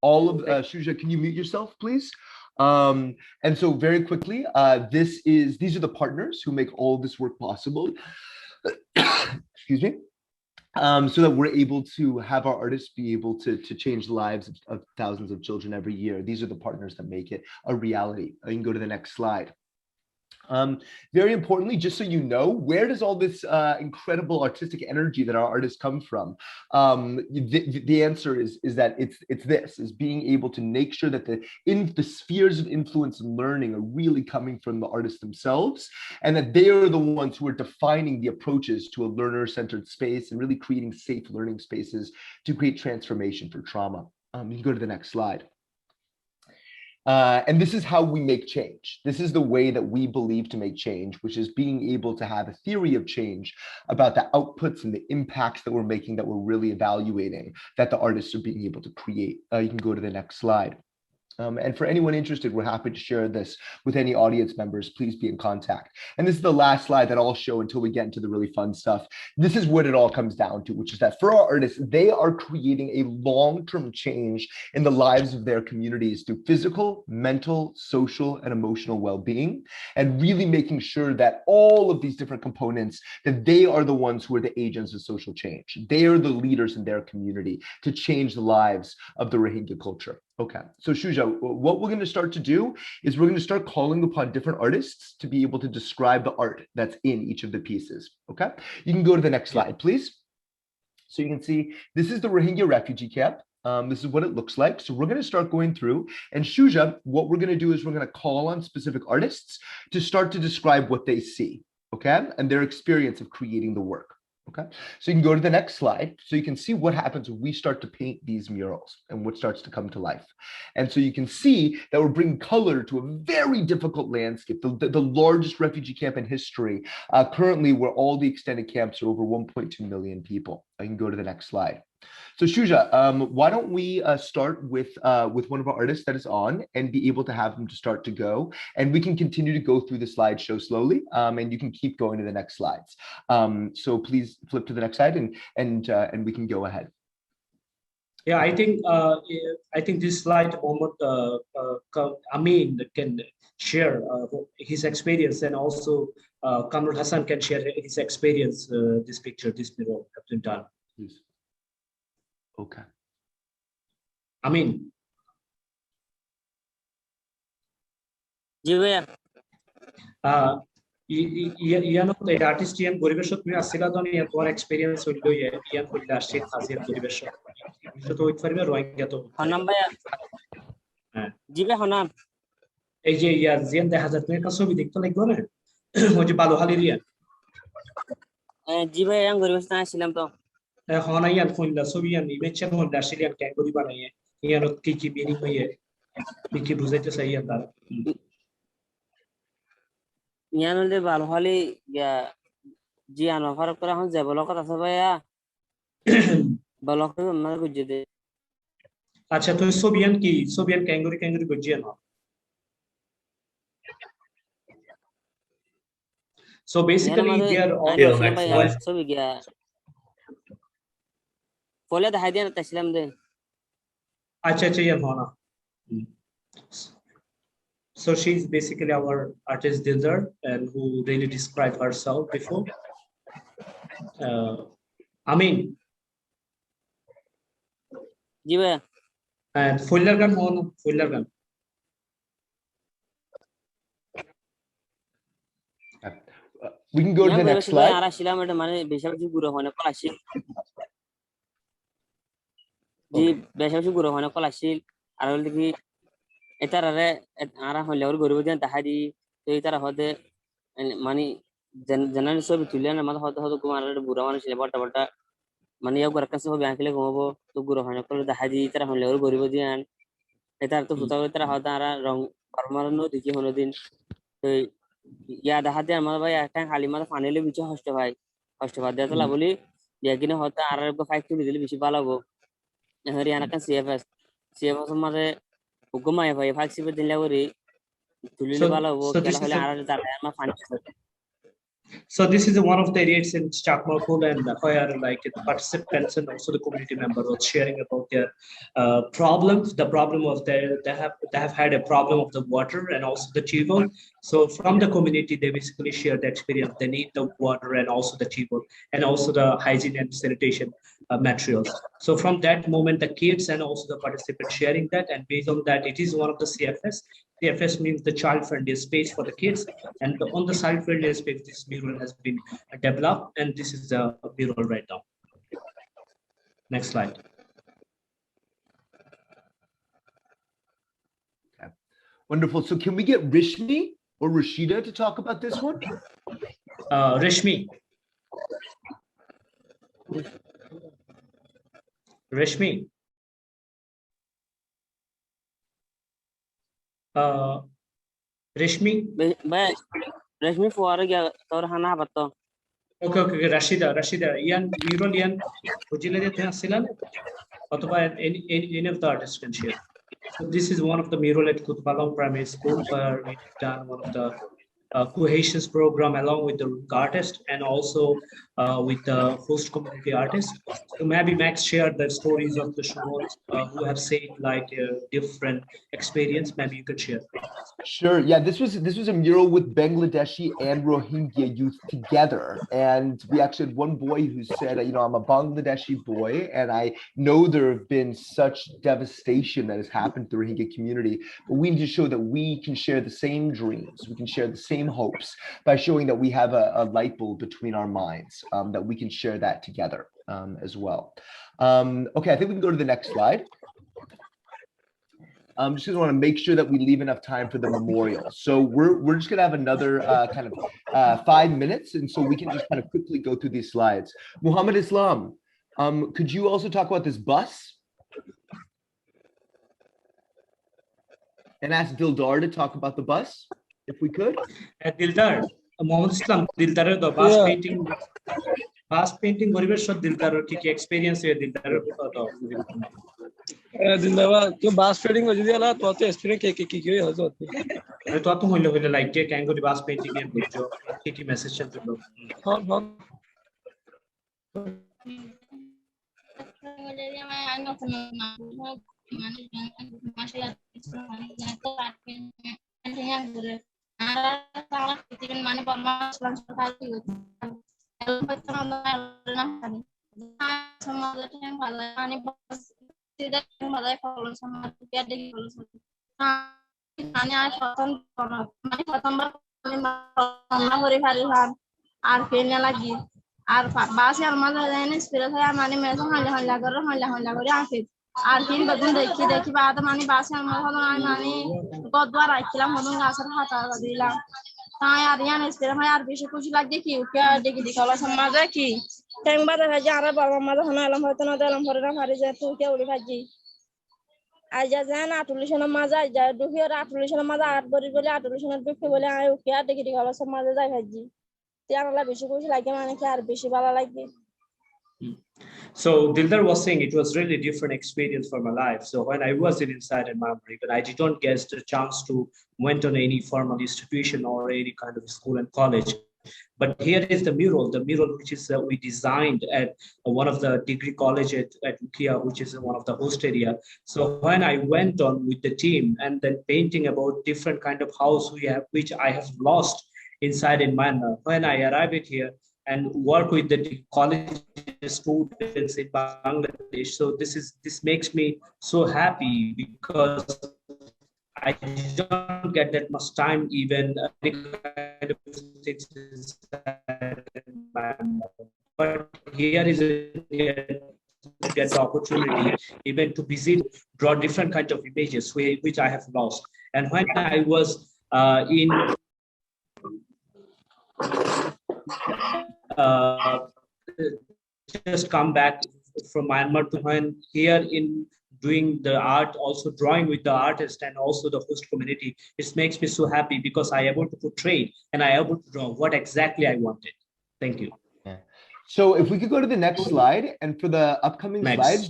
of Shuja, can you mute yourself, please? And so very quickly, these are the partners who make all of this work possible. Excuse me. So that we're able to have our artists be able to change the lives of thousands of children every year. These are the partners that make it a reality. You can go to the next slide. Very importantly, just so you know, where does all this incredible artistic energy that our artists come from? The answer is that it's being able to make sure that the spheres of influence and learning are really coming from the artists themselves, and that they are the ones who are defining the approaches to a learner-centered space and really creating safe learning spaces to create transformation for trauma. You can go to the next slide. And this is how we make change. This is the way that we believe to make change, which is being able to have a theory of change about the outputs and the impacts that we're making, that we're really evaluating, that the artists are being able to create. You can go to the next slide. And for anyone interested, we're happy to share this with any audience members. Please be in contact. And this is the last slide that I'll show until we get into the really fun stuff. This is what it all comes down to, which is that for our artists, they are creating a long-term change in the lives of their communities through physical, mental, social, and emotional well-being, and really making sure that all of these different components, that they are the ones who are the agents of social change. They are the leaders in their community to change the lives of the Rohingya culture. Okay, so Shuja, what we're going to start to do is we're going to start calling upon different artists to be able to describe the art that's in each of the pieces. Okay, you can go to the next slide, please. So you can see this is the Rohingya refugee camp. This is what it looks like. So we're going to start going through, and Shuja, what we're going to do is we're going to call on specific artists to start to describe what they see, okay, and their experience of creating the work. Okay, so you can go to the next slide so you can see what happens when we start to paint these murals and what starts to come to life. And so you can see that we're bringing color to a very difficult landscape, the largest refugee camp in history, currently where all the extended camps are over 1.2 million people. I can go to the next slide. So Shuja, why don't we start with one of our artists that is on and be able to have them to start to go, and we can continue to go through the slideshow slowly, and you can keep going to the next slides. So please flip to the next slide, and we can go ahead. Yeah, I think this slide moment, Amin can share his experience, and also Kamrul Hassan can share his experience. This picture, this mural have been done. Please. Okay. Amin. Iano the artist Ian Goribeshot me Asiladon and one experience will do Ian for the state has Ian Goribeshot. So to it for me Rohingya to Jibe Honam. AJ Yazian the hazard make a so we dictate like one. Would you Balukhali? Jibe and Goribeshna Silam to. Honaian for the Soviet image on the Syrian Kanguribana, Ian Kiki meaning my Kiki Buzet say that. Yanole Balukhali ya Giano Farakura Zabaloka Savaya Balokha Margujide. Acha to Soviet key, Soviet Kanguri Gujiano. So basically, they are all Fola the Hadian at Taslam de Acha. So she's basically our artist Dilder, and who really described herself before. Amin. Jibe. And Fullergan Hon, Fullergan. We can go to the next slide. Etara ara holeor gorudian tahadi to itara hode mani janan so bitulian amad hode kumar buraman silebata bata mani ya garakas ho bankle gobo to guru hone kol tahadi itara holeor gorudian etar to futa itara hoda ara rong parmarno diki honodin to ya dahadi amad bhai একটা হালিমার ফানেলে beach হস্তে ভাই হস্তে বাদ দেতলা বলি ইয়াকিনে হতা আর গো 5 two দিলে বেশি ভালো হবে হরিয়ানা কান সিএফএস মাঝে Ugumaya by Faxi with the Lauri Tulila, so this is one of the idiots in Chakmakul, and where like the participants and also the community members were sharing about their problems. The problem of they have had a problem of the water and also the table. So from the community, they basically share the experience. They need the water and also the table and also the hygiene and sanitation materials. So from that moment, the kids and also the participants sharing that, and based on that, it is one of the CFS. CFS means the child-friendly space for the kids, and on the child-friendly space, this mural has been developed, and this is the mural right now. Next slide. Okay. Wonderful. So can we get Rishmi or Rashida to talk about this one? Rishmi. Rishmi. Rishmi. Rashmi for Hana Bato. Okay, Rashida, Ian, mural Ian, would you let it Silan? Any of the artists can share. So this is one of the mural at Kutupolong Primary School where we've done one of the cohesions program along with the artist and also with the host community artists. So maybe Max shared the stories of the Shumots who have said like different experience. Maybe you could share. Sure. Yeah, this was a mural with Bangladeshi and Rohingya youth together, and we actually had one boy who said, you know, I'm a Bangladeshi boy, and I know there have been such devastation that has happened to the Rohingya community, but we need to show that we can share the same dreams, we can share the same hopes by showing that we have a light bulb between our minds, that we can share that together as well. Okay, I think we can go to the next slide. Just want to make sure that we leave enough time for the memorial. So we're just gonna have another kind of 5 minutes, and so we can just kind of quickly go through these slides. Muhammad Islam, could you also talk about this bus? And ask Dildar to talk about the bus, if we could. Dildar, Muhammad Islam, Dildar, the bus painting. Bus painting, Dildar, ki experience here, Dildar. Dindaba, जो बास painting हो जाती है ना तो आते experience की हो जाती है अरे तो आते होले होले लाइक के कैंगो बास पेंटिंग में जो की मैसेज चलते लो हां हां tidak mulai follow sama dia di follow sama hanya foto mani foto mbak hari harian artinya lagi arfa bahasa almada ini inspirasi mani mesong hanya kore akhir artin badun dekhi baat mani bahasa almada mani godwar akilam hodun gasar hata dilam हाँ यार यहाँ इस तरह यार बीच कुछ लग गया कि क्या देखी दिखाला समाज है कि टाइम बाद है जा रहा बाबा माता हना अलम होता ना तो अलम भरना भारी जाए तो क्या उड़ी भाजी आज जाए ना आर्टुलेशन मजा जाए दुखी और आर्टुलेशन मजा आर्ट बोले आर्टुलेशन दुखी बोले आए क्या देखी दिखाला समाज है भाजी त्यार वाला बीच कुछ लग गया माने क्या यार बीच वाला लग गया. So Dildar was saying it was really different experience for my life. So when I was inside in Myanmar, but I didn't get the chance to went on any formal institution or any kind of school and college. But here is the mural which is we designed at one of the degree college at Ukia, which is one of the host area. So when I went on with the team and then painting about different kind of house we have, which I have lost inside in Myanmar, when I arrived here and work with the college students in Bangladesh. So this makes me so happy because I don't get that much time even kind of things but here is get the opportunity even to visit, draw different kinds of images which I have lost. And when I was in just come back from Myanmar to when here in doing the art, also drawing with the artist and also the host community, it makes me so happy because I am able to portray and I am able to draw what exactly I wanted. Thank you. Yeah. So if we could go to the next slide, and for the upcoming slides,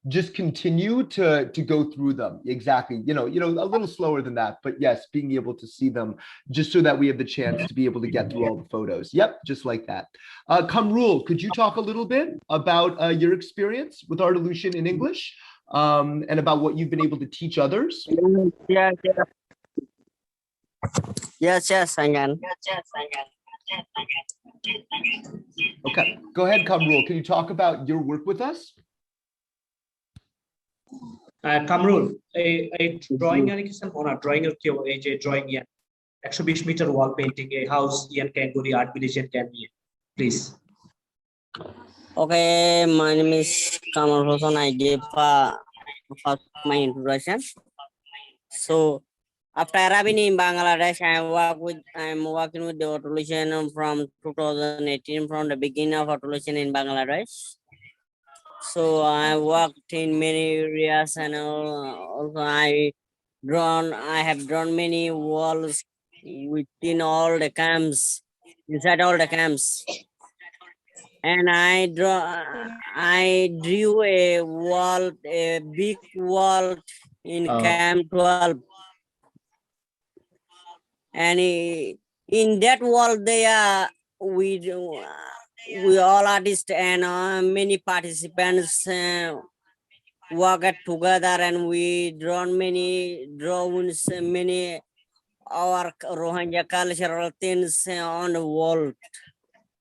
just continue to go through them. Exactly. You know, a little slower than that, but yes, being able to see them just so that we have the chance to be able to get through all the photos. Yep, just like that. Kamrul, could you talk a little bit about your experience with Artolution in English and about what you've been able to teach others? Yes, I can. Okay, go ahead, Kamrul. Can you talk about your work with us? Kamrul, a drawing and a drawing of a drawing yan. 120 meter wall painting a house yan Kanguri art village yan can be. Please. Okay, my name is Kamal Hosan. I gave first my introduction. So after arriving in Bangladesh, I'm working with the Artolution from 2018, from the beginning of Artolution in Bangladesh. So I worked in many areas, and also I have drawn many walls within all the camps, inside all the camps. And I drew a wall, a big wall in Camp 12. And in that wall there, we all artists and many participants worked together, and we drawn many drawings, many our Rohingya cultural things on the wall.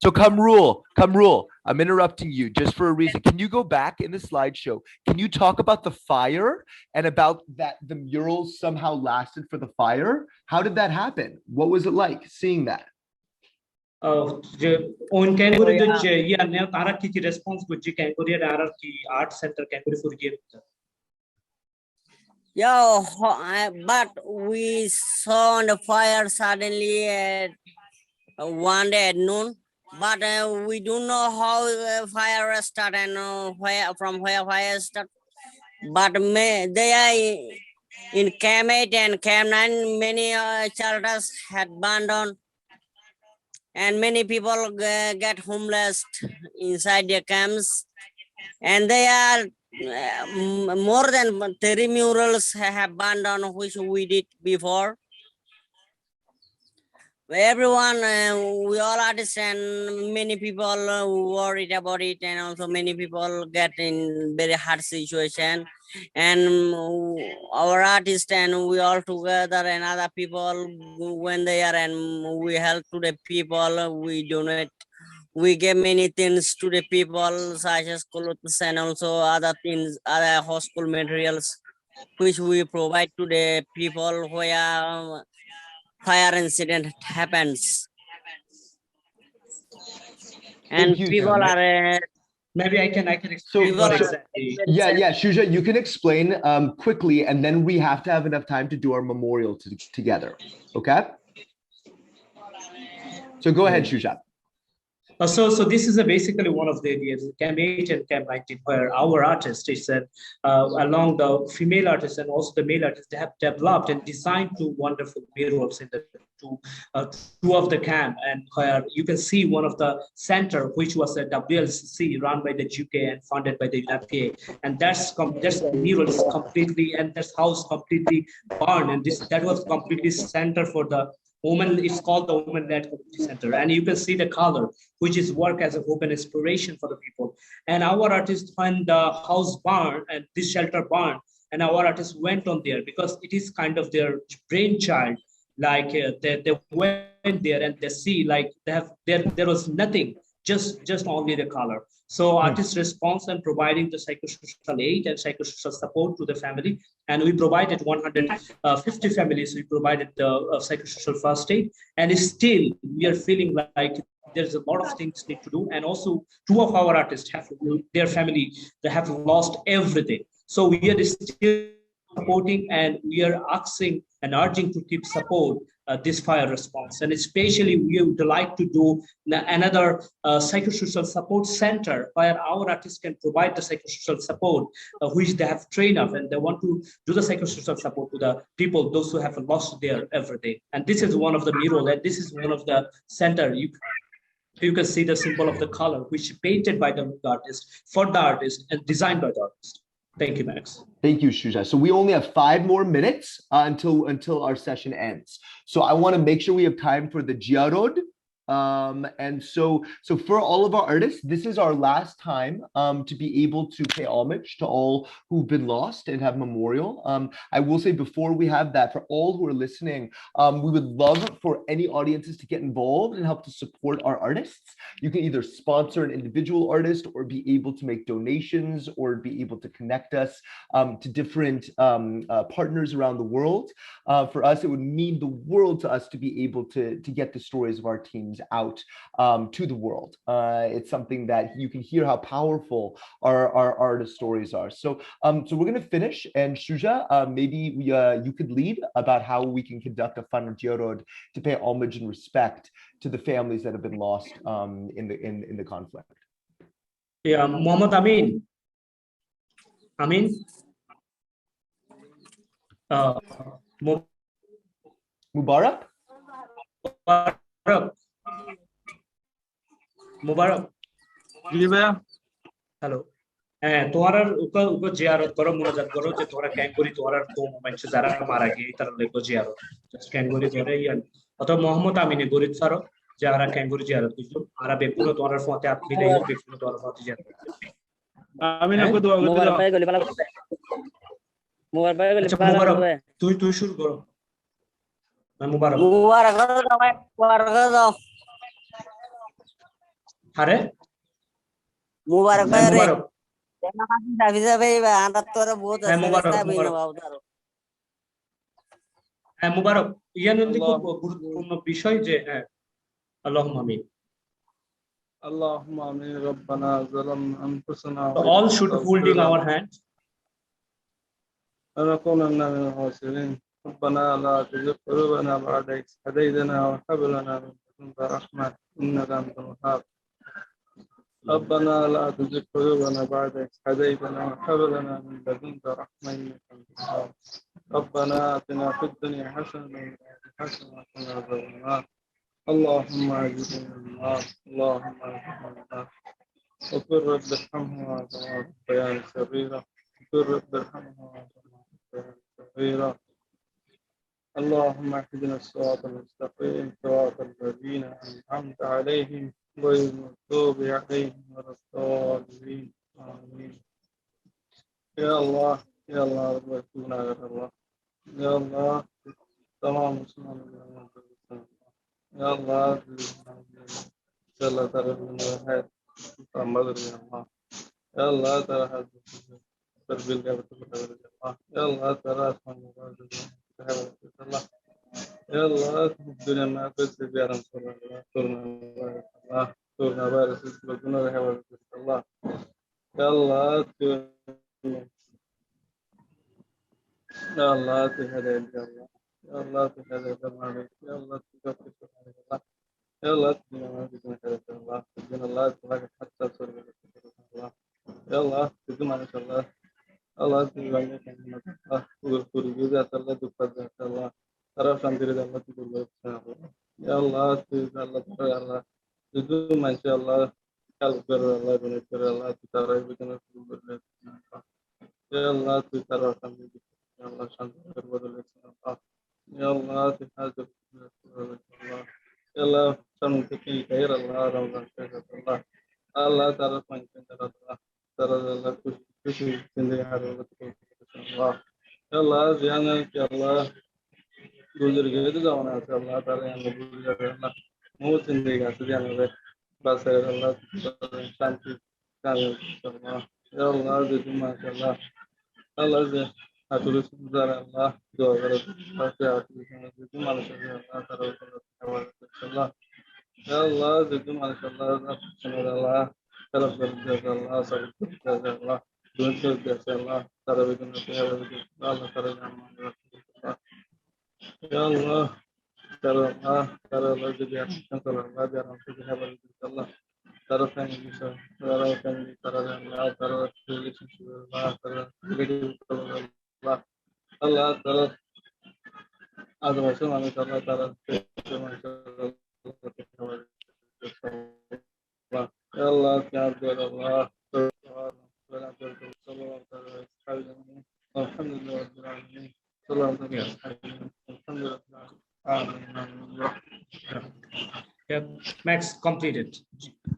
So Kamrul, I'm interrupting you just for a reason. Can you go back in the slideshow? Can you talk about the fire and about that the murals somehow lasted for the fire? How did that happen? What was it like seeing that? On Kanguri, yeah, Tara Kiki response with Kanguri art center Kanguri for game. Yeah, but we saw the fire suddenly at one day at noon. But we don't know how fire started and from where fire started. But they are in Camp 8 and Camp 9, many shelters had burned down. And many people get homeless inside their camps. And they are more than 30 murals have burned down, which we did before. Everyone, we all understand, many people worried about it, and also many people get in very hard situation. And our artists and we all together and other people, when they are and we help to the people, we donate. We give many things to the people, such as clothes and also other things, other household materials, which we provide to the people where fire incident happens. And people are maybe I can explain what exactly. Yeah, Shuja, you can explain quickly, and then we have to have enough time to do our memorial together. Okay? So go ahead, Shuja. So this is basically one of the areas, Camp 8 and Camp 19, where our artists, along the female artists and also the male artists, they have developed and designed two wonderful murals in the two of the camp, and where you can see one of the center, which was a WLCC run by the UK and funded by the UNFPA, and that's murals completely, and this house completely burned, and that was completely center for the woman. It's called the Women-led Community Center, and you can see the color, which is work as a hope and inspiration for the people. And our artists, when the house burned and this shelter burned, and our artists went on there because it is kind of their brainchild. Like they went there and they see like there was nothing, just only the color. So artists' response and providing the psychosocial aid and psychosocial support to the family. And we provided 150 families, we provided the psychosocial first aid. And still we are feeling like there's a lot of things need to do. And also two of our artists have their family, they have lost everything. So we are still supporting, and we are asking and urging to keep support this fire response. And especially we would like to do another psychosocial support center where our artists can provide the psychosocial support, which they have trained up, and they want to do the psychosocial support to the people, those who have lost their everything. And this is one of the mural, and this is one of the center. You can see the symbol of the color, which is painted by the artist, for the artist, and designed by the artist. Thank you, Max. Thank you, Shuja. So we only have 5 more minutes until our session ends. So I want to make sure we have time for the Jiarod, And so for all of our artists, this is our last time to be able to pay homage to all who've been lost and have memorial. I will say before we have that, for all who are listening, we would love for any audiences to get involved and help to support our artists. You can either sponsor an individual artist or be able to make donations or be able to connect us to different partners around the world. For us, it would mean the world to us to be able to get the stories of our teams out to the world. It's something that you can hear how powerful our artist stories are. So we're going to finish, and Shuja, maybe you could lead about how we can conduct a final Jorod to pay homage and respect to the families that have been lost in the conflict. Yeah, Muhammad Amin. Amin. Mubarak? Mubarak. Hello. তোমার উপর জিয়ারত করো, মুনাজাত করো যে তোরা ক্যাঙ্গুরি তোরা কম মানুষ যারা মারা গিয়ে তারা লেগো জিয়ারত জাস্ট ক্যাঙ্গুরি ধরে ইয়ান অথবা মোহাম্মদ আমিনে গরিব সারো যারা ক্যাঙ্গুরি জিয়ারত করছো আরা বেপুরো তোরার ফতে আত মিলে বেপুরো তোরার ফতে জিয়ারত আমিন আপু দোয়া করতে মোবারক ভাই গলি পালা মোবারক ভাই গলি পালা তুই শুরু করো মুবারক দাও আরে মুবারক ভাই মুবারক মুবারক ইয়ান খুব গুরুত্বপূর্ণ বিষয় যে আল্লাহুম্মা আমিন اللهم آمين ربنا ظلمنا أنفسنا all should holding our hand ونكونن من الخاسرين ربنا لا تزغ قلوبنا بعد إذ هديتنا وهب لنا من لدنك رحمة إنك أنت الوهاب ربنا لا تزغ قلوبنا بعد إذ هديتنا وهب لنا من لدنك رحمة إنك أنت الوهاب ربنا آتنا في الدنيا حسنة وفي الآخرة حسنة وقنا عذاب النار اللهم أعزنا من النار اللهم أعزنا من النار وقل رب ارحمهما كما ربياني صغيرا وقل رب ارحمهما كما ربياني صغيرا اللهم اهدنا الصراط المستقيم صراط الذين أنعمت عليهم غير المغضوب عليهم ولا الضالين آمين يا الله يا الله ربنا يا الله يا الله تمام مسلمان يا الله يا الله ترى من الهاد محمد يا الله يا الله ترى هذا تربيل يا الله يا الله ترى اسمان الله يا الله الدنيا ما بس يا رسول الله تورنا بارس لكنا الله يا الله يا الله تهدى يا الله يا الله تهدى يا الله تكفر الله يا الله تدينا ما بيكون هذا الله تدينا الله تلاك حتى صور الله يا الله تدينا ما شاء الله الله تدينا الله تقول جزء الله تقدر الله ترى شاندير الله تقول يا الله تدينا الله ترى الله تدينا ما شاء الله كالبر الله بنكر الله ترى بيكون الله يا الله ترى شاندير يا الله شاندير بدل الله يا الله تحاجب الله يا الله سنتكي خير الله رمضان خير الله الله تعالى فانك الله تعالى الله كل زندگی هر وقت الله يا الله زيانا يا الله गुजर गए तो जाना है अल्लाह ताला यहाँ गुजर गए अल्लाह मुँह जिंदगी का जाने में बस है अल्लाह शांति कामयाब अल्लाह या अल्लाह जितने माशाअल्लाह अल्लाह से Artolution Allah do Artolution जितने माशाअल्लाह अल्लाह ताला अल्लाह या अल्लाह जितने माशाअल्लाह Allah तरफ कर अल्लाह सब अल्लाह दुनिया के अल्लाह ताला बिना अल्लाह ताला जान Ya Allah, Allah jadi Allah jangan kita Allah, taruh kami bisa, taruh kami Allah, taruh tulis Allah, Allah, Allah taruh ada macam mana Allah taruh Ya Allah, Allah, Alhamdulillah. Yeah. Max, completed.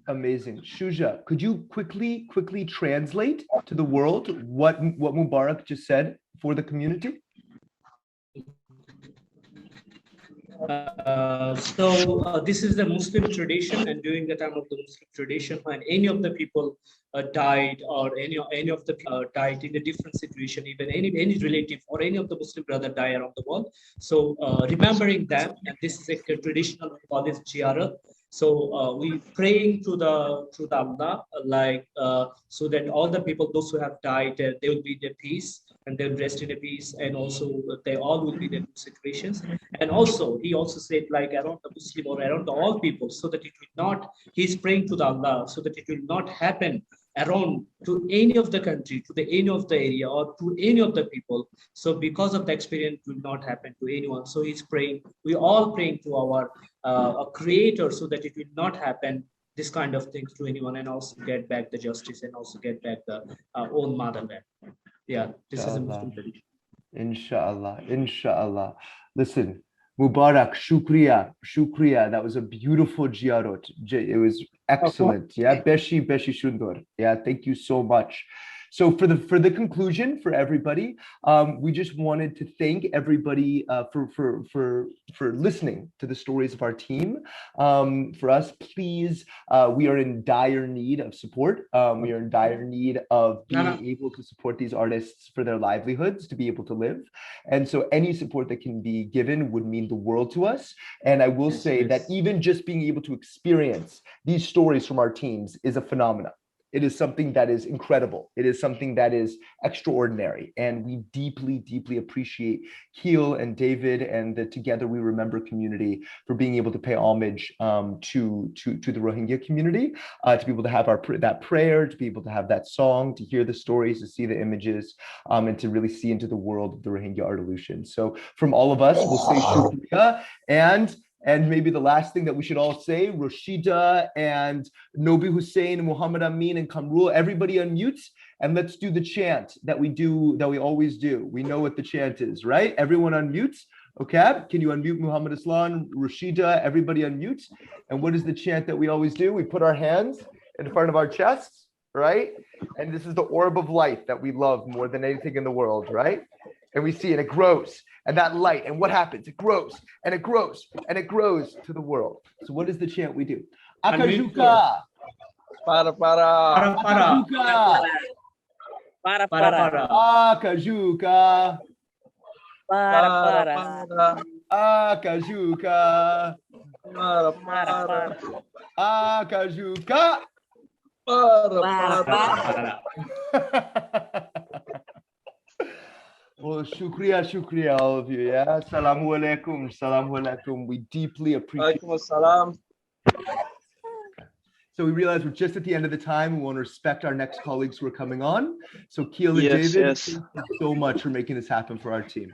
Amazing. Shuja, could you quickly translate to the world what Mubarak just said for the community? This is the Muslim tradition, and during the time of the Muslim tradition, when any of the people died, or any of the died in a different situation, even any relative or any of the Muslim brother die around the world. So remembering them, and this is a traditional college ziarah. So we praying to the Allah, like so that all the people, those who have died, they will be in peace and they'll rest in a peace, and also they all will be in good situations. And also he also said, like, around the Muslim or around the all people, so that it will not, he's praying to the Allah so that it will not happen around to any of the country, to the any of the area, or to any of the people. So because of the experience, it will not happen to anyone. So he's praying, we all praying to our creator, so that it will not happen this kind of things to anyone, and also get back the justice, and also get back the own motherland. Yeah, this is a Muslim tradition. Inshallah, inshallah. Listen, Mubarak, shukriya. That was a beautiful ziyarat. It was excellent. Yeah, beshi shundor. Yeah, thank you so much. So for the conclusion for everybody, we just wanted to thank everybody for listening to the stories of our team. For us, please, we are in dire need of support. We are in dire need of being able to support these artists for their livelihoods, to be able to live. And so any support that can be given would mean the world to us. And I will say that even just being able to experience these stories from our teams is a phenomenon. It is something that is incredible. It is something that is extraordinary. And we deeply, deeply appreciate Keel and David and the Together We Remember community for being able to pay homage to the Rohingya community, to be able to have that prayer, to be able to have that song, to hear the stories, to see the images, and to really see into the world of the Rohingya Artolution. So from all of us, we'll say shukriya, and maybe the last thing that we should all say, Rashida and Nobi Hussein, Muhammad Amin and Kamrul, everybody unmute, and let's do the chant that we always do. We know what the chant is, right? Everyone unmute. Okay, can you unmute Muhammad Aslan, Rashida, everybody unmute? And what is the chant that we always do? We put our hands in front of our chests, right? And this is the orb of light that we love more than anything in the world, right? And we see it, it grows, and that light, and what happens? It grows, and it grows, and it grows to the world. So what is the chant we do? Akajuka! Para. Akajuka! Para. Akajuka! Para. Akajuka! Akajuka! Well, shukriya, all of you. Yeah, salamu alaikum. We deeply appreciate it. So we realize we're just at the end of the time. We want to respect our next colleagues who are coming on. So Keel and David, thank you so much for making this happen for our team.